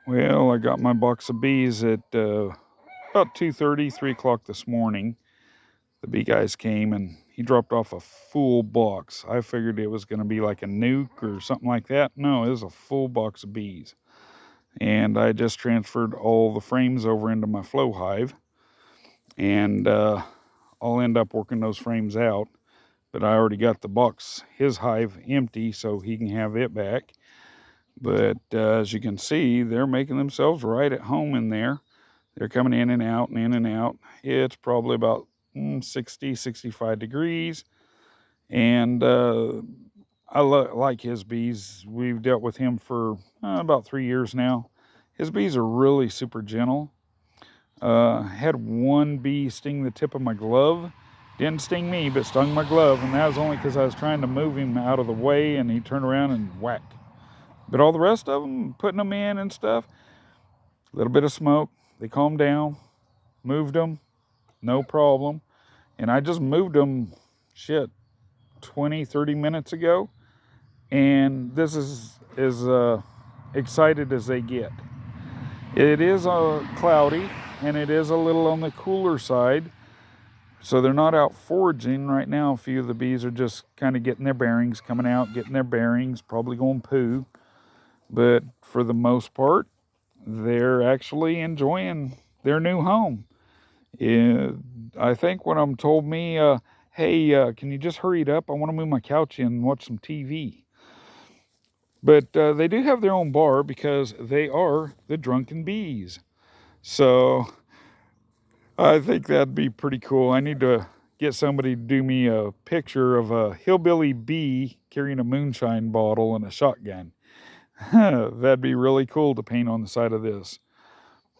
Well, I got my box of bees at about 2:30, 3 o'clock this morning. The bee guys came and he dropped off a full box. I figured it was going to be like a nuke or something like that. No, it was a full box of bees. And I just transferred all the frames over into my flow hive. And I'll end up working those frames out. But I already got the box, his hive, empty so he can have it back. But as you can see, they're making themselves right at home in there. They're coming in and out and in and out. It's probably about 60, 65 degrees. And I like his bees. We've dealt with him for about 3 years now. His bees are really super gentle. Had one bee sting the tip of my glove. Didn't sting me, but stung my glove. And that was only because I was trying to move him out of the way and he turned around and whack. But all the rest of them, putting them in and stuff, a little bit of smoke. They calmed down, moved them, no problem. And I just moved them, 20, 30 minutes ago. And this is as excited as they get. It is cloudy and it is a little on the cooler side. So they're not out foraging right now. A few of the bees are just kind of getting their bearings, coming out, getting their bearings, probably going poo. But for the most part, they're actually enjoying their new home. I think one of them told me, hey, can you just hurry it up? I want to move my couch in and watch some TV. But they do have their own bar because they are the drunken bees. So I think that'd be pretty cool. I need to get somebody to do me a picture of a hillbilly bee carrying a moonshine bottle and a shotgun. That'd be really cool to paint on the side of this.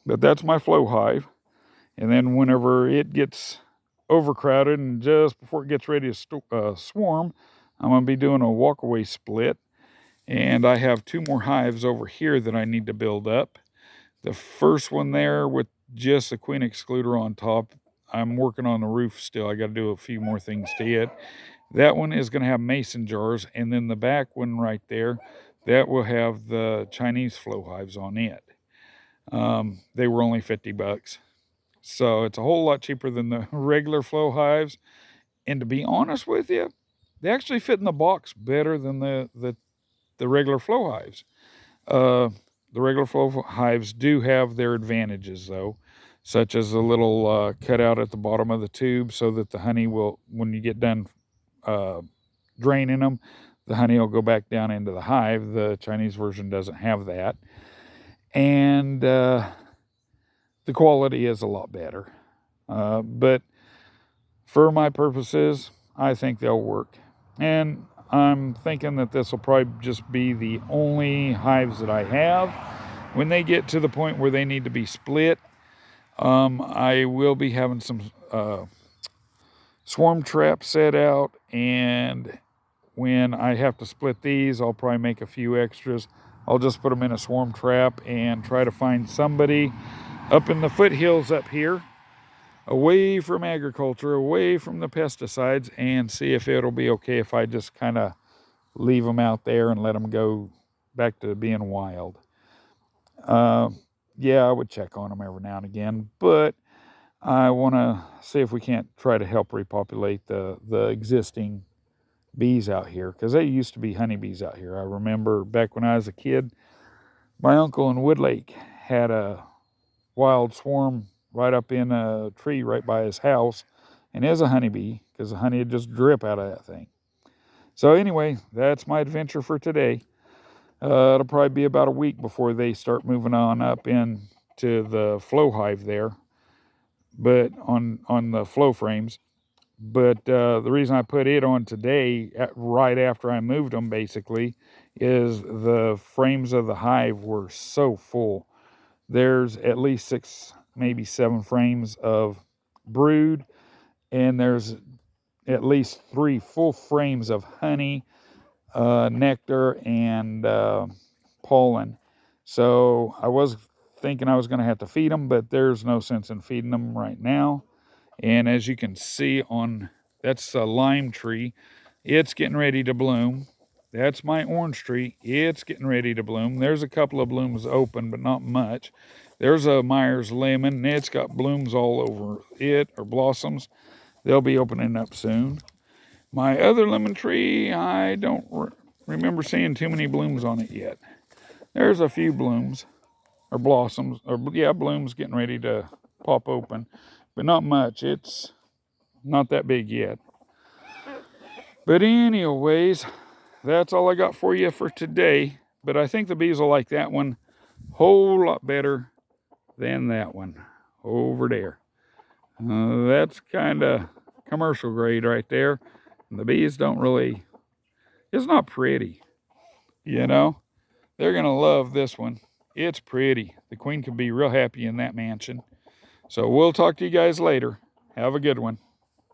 But that's my flow hive. And then whenever it gets overcrowded and just before it gets ready to swarm, I'm going to be doing a walkaway split. And I have two more hives over here that I need to build up. The first one there with just the queen excluder on top. I'm working on the roof still. I got to do a few more things to it. That one is going to have mason jars. And then the back one right there, that will have the Chinese flow hives on it. They were only $50. So it's a whole lot cheaper than the regular flow hives. And to be honest with you, they actually fit in the box better than the regular flow hives. Uh, the regular flow hives do have their advantages, though, such as a little cutout at the bottom of the tube so that the honey will, when you get done uh, draining them, the honey will go back down into the hive. The Chinese version doesn't have that. And the quality is a lot better. But for my purposes, I think they'll work. And I'm thinking that this will probably just be the only hives that I have. When they get to the point where they need to be split, I will be having some swarm traps set out. And when I have to split these, I'll probably make a few extras. I'll just put them in a swarm trap and try to find somebody up in the foothills up here, away from agriculture, away from the pesticides, and see if it'll be okay if I just kind of leave them out there and let them go back to being wild. Uh, yeah, I would check on them every now and again, but I want to see if we can't try to help repopulate the existing bees out here because they used to be honeybees out here. I remember back when I was a kid, my uncle in Woodlake had a wild swarm right up in a tree right by his house, and is a honeybee because the honey would just drip out of that thing. So anyway, that's my adventure for today. It'll probably be about a week before they start moving on up into the flow hive there, but on the flow frames. But the reason I put it on today, right after I moved them, basically, is the frames of the hive were so full. There's at least 6, maybe 7 frames of brood, and there's at least 3 full frames of honey, nectar, and pollen. So I was thinking I was going to have to feed them, but there's no sense in feeding them right now. And as you can see on, that's a lime tree. It's getting ready to bloom. That's my orange tree. It's getting ready to bloom. There's a couple of blooms open, but not much. There's a Myers lemon. It's got blooms all over it, or blossoms. They'll be opening up soon. My other lemon tree, I don't remember seeing too many blooms on it yet. There's a few blooms, or blossoms, or yeah, blooms getting ready to pop open, but not much. It's not that big yet. But anyways, that's all I got for you for today. But I think the bees will like that one a whole lot better than that one over there. That's kind of commercial grade right there. And the bees don't really, it's not pretty, you know. They're going to love this one. It's pretty. The queen could be real happy in that mansion. So we'll talk to you guys later. Have a good one.